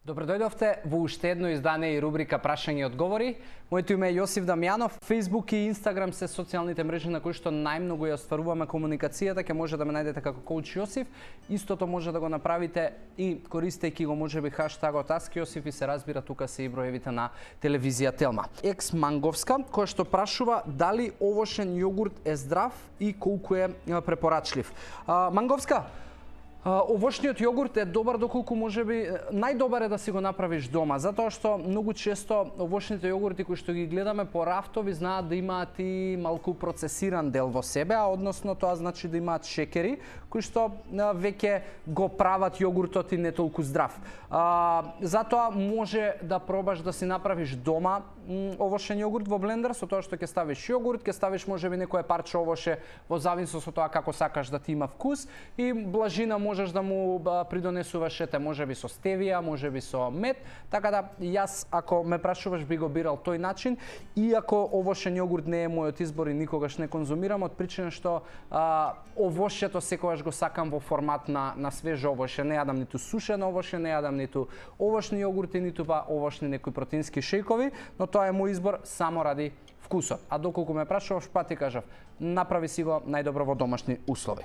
Добро дојдовте во уште едно издание и рубрика Прашање и одговори. Моето име е Јосиф Дамјанов. Facebook и Instagram се социјалните мрежи на кои што најмногу ја остваруваме комуникацијата. Ќе може да ме најдете како Коуч Јосиф. Истото може да го направите и користејќи го можеби хаштагот AskJosif и се разбира тука се и броевите на телевизија Телма. Екс Манговска која што прашува дали овошен јогурт е здрав и колку е препорачлив. Манговска, овошниот јогурт е добар доколку можеби најдобар е да си го направиш дома, затоа што многу често овошните јогурти кои што ги гледаме по рафтови знаат да имаат и малку процесиран дел во себе, а односно тоа значи да имаат шекери кои што веќе го прават јогуртот и не толку здрав. Затоа може да пробаш да си направиш дома овошен јогурт во блендер, со тоа што ќе ставиш јогурт, ќе ставиш можеби некое парче овоше во зависност од тоа како сакаш да ти има вкус и блажина можеш да му придонесуваш ете можеби со стевија, можеби со мед, така да јас ако ме прашуваш би го бирал тој начин, иако овошен јогурт не е мојот избор и никогаш не конзумирам од причина што овошето секогаш го сакам во формат на свежо овоше, не јадам ниту сушено овоше, не јадам ниту овошни јогурти, ниту па овошни некои протеински шејкови, но тоа е мој избор само ради вкусот. А доколку ме прашуваш, па ти кажав, направи си го најдобро во домашни услови.